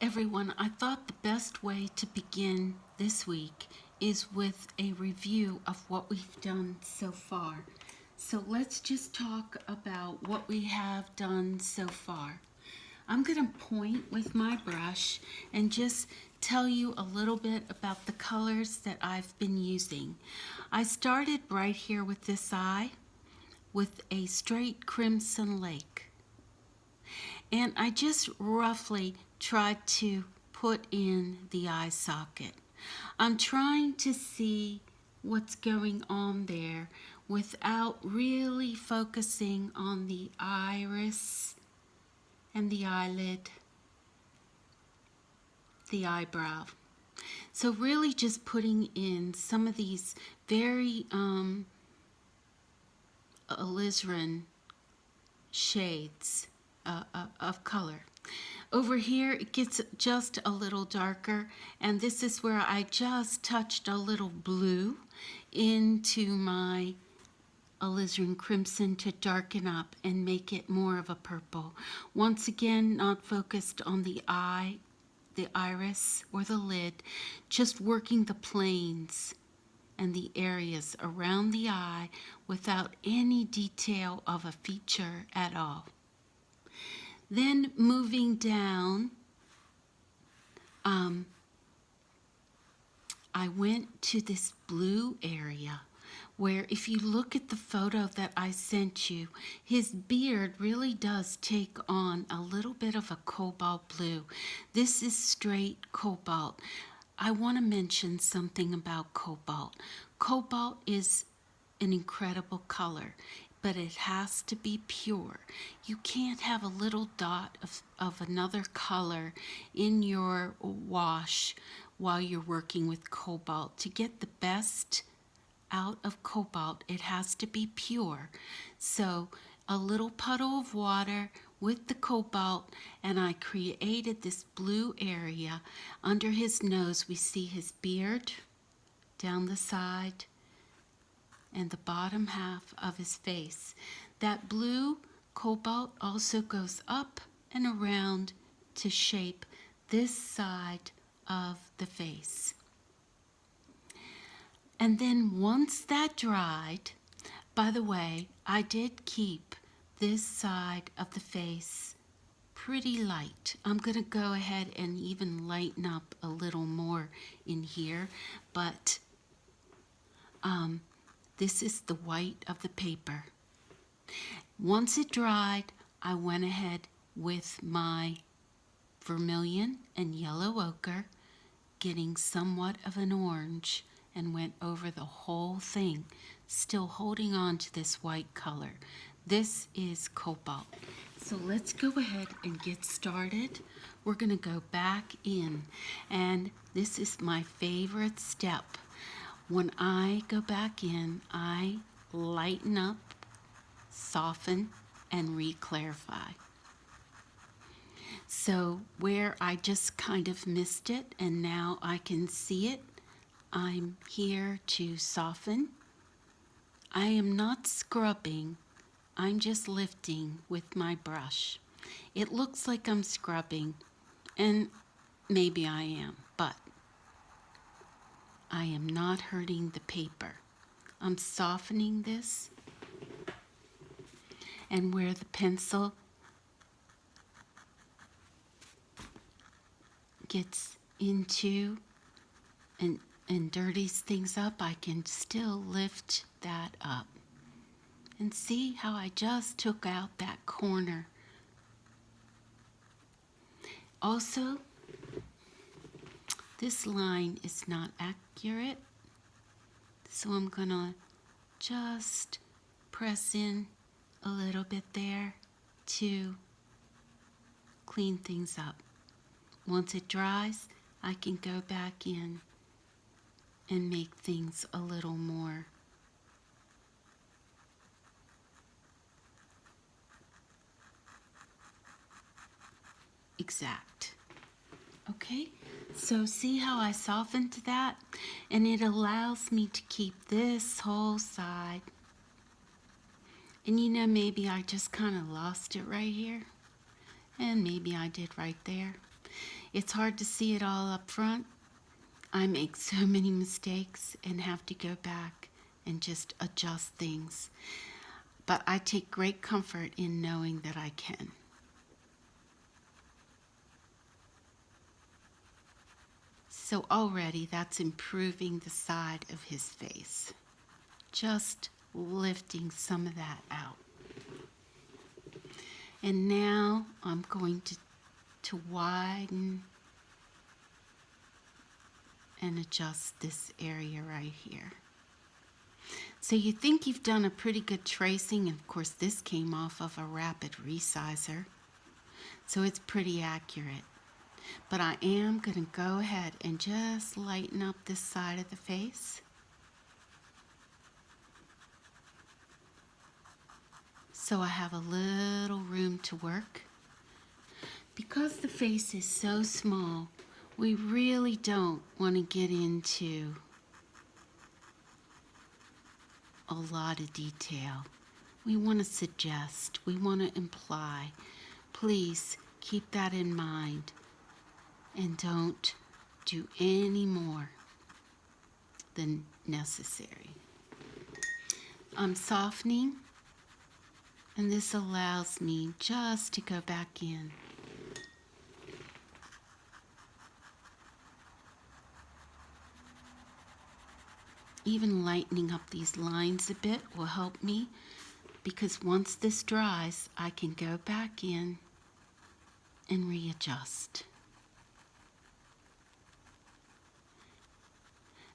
Everyone, I thought the best way to begin this week is with a review of what we've done so far. So let's just talk about what we have done so far. I'm going to point with my brush and just tell you a little bit about the colors that I've been using. I started right here with this eye with a straight crimson lake. And I just roughly tried to put in the eye socket. I'm trying to see what's going on there without really focusing on the iris and the eyelid, the eyebrow. So really just putting in some of these very alizarin shades of color. Over here it gets just a little darker, and this is where I just touched a little blue into my alizarin crimson to darken up and make it more of a purple. Once again, not focused on the eye, the iris, or the lid, just working the planes and the areas around the eye without any detail of a feature at all. Then moving down, I went to this blue area where if you look at the photo that I sent you, his beard really does take on a little bit of a cobalt blue. This is straight cobalt. I want to mention something about cobalt. Cobalt is an incredible color, but it has to be pure. You can't have a little dot of another color in your wash while you're working with cobalt. To get the best out of cobalt, it has to be pure. So a little puddle of water with the cobalt, and I created this blue area. Under his nose, we see his beard down the side and the bottom half of his face. That blue cobalt also goes up and around to shape this side of the face. And then once that dried, by the way, I did keep this side of the face pretty light. I'm going to go ahead and even lighten up a little more in here, but this is the white of the paper. Once it dried, I went ahead with my vermilion and yellow ochre, getting somewhat of an orange, and went over the whole thing, still holding on to this white color. This is cobalt. So let's go ahead and get started. We're going to go back in, and this is my favorite step. When I go back in, I lighten up, soften, and re-clarify. So where I just kind of missed it and now I can see it, I'm here to soften. I am not scrubbing, I'm just lifting with my brush. It looks like I'm scrubbing, and maybe I am, but I am not hurting the paper. I'm softening this, and where the pencil gets into and dirties things up, I can still lift that up. And see how I just took out that corner. Also, this line is not accurate, so I'm gonna just press in a little bit there to clean things up. Once it dries, I can go back in and make things a little more exact. Okay, so see how I softened that? And it allows me to keep this whole side. And you know, maybe I just kind of lost it right here. And maybe I did right there. It's hard to see it all up front. I make so many mistakes and have to go back and just adjust things. But I take great comfort in knowing that I can. So already that's improving the side of his face. Just lifting some of that out. And now I'm going to widen and adjust this area right here. So you think you've done a pretty good tracing, and of course this came off of a rapid resizer, so it's pretty accurate. But I am going to go ahead and just lighten up this side of the face. So I have a little room to work. Because the face is so small, we really don't want to get into a lot of detail. We want to suggest, we want to imply. Please keep that in mind and don't do any more than necessary. I'm softening, and this allows me just to go back in. Even lightening up these lines a bit will help me, because once this dries, I can go back in and readjust.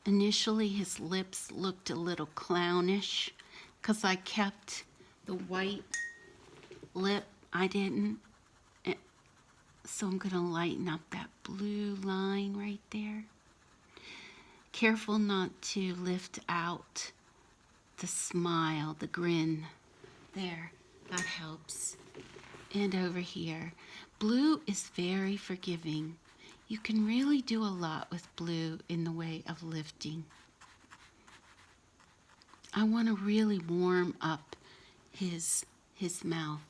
Initially, his lips looked a little clownish because I kept the white lip. I didn't. So I'm going to lighten up that blue line right there. Careful not to lift out the smile, the grin. There, that helps. And over here. Blue is very forgiving. You can really do a lot with blue in the way of lifting. I want to really warm up his mouth.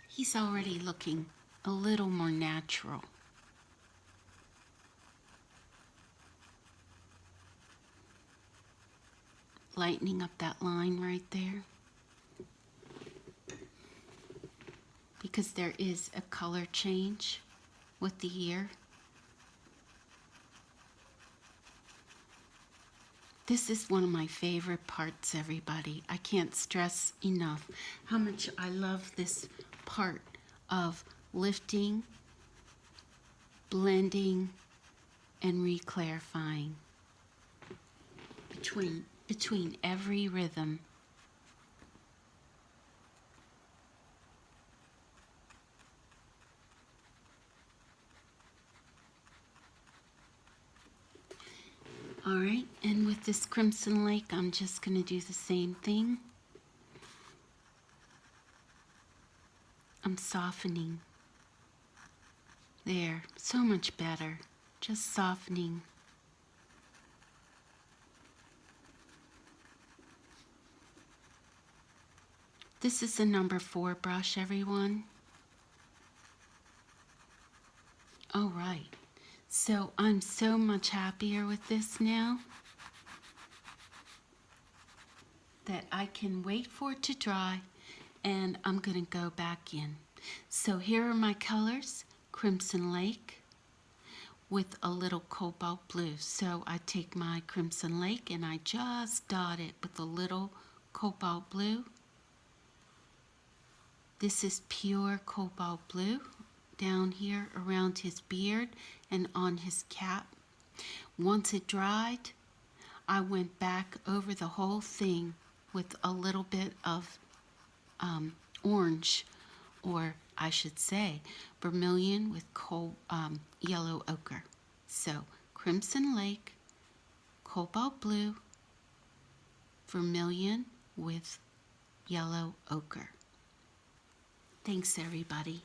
He's already looking a little more natural. Lightening up that line right there. Because there is a color change with the ear. This is one of my favorite parts, everybody. I can't stress enough how much I love this part of lifting, blending, and reclarifying between every rhythm. All right, and with this Crimson Lake, I'm just going to do the same thing. I'm softening. There, so much better. Just softening. This is a number 4 brush, everyone. All right. So I'm so much happier with this now that I can wait for it to dry, and I'm going to go back in. So here are my colors, Crimson Lake with a little cobalt blue. So I take my Crimson Lake and I just dot it with a little cobalt blue. This is pure cobalt blue down here around his beard and on his cap. Once it dried, I went back over the whole thing with a little bit of orange, or I should say vermilion with yellow ochre. So Crimson Lake, cobalt blue, vermilion with yellow ochre. Thanks, everybody.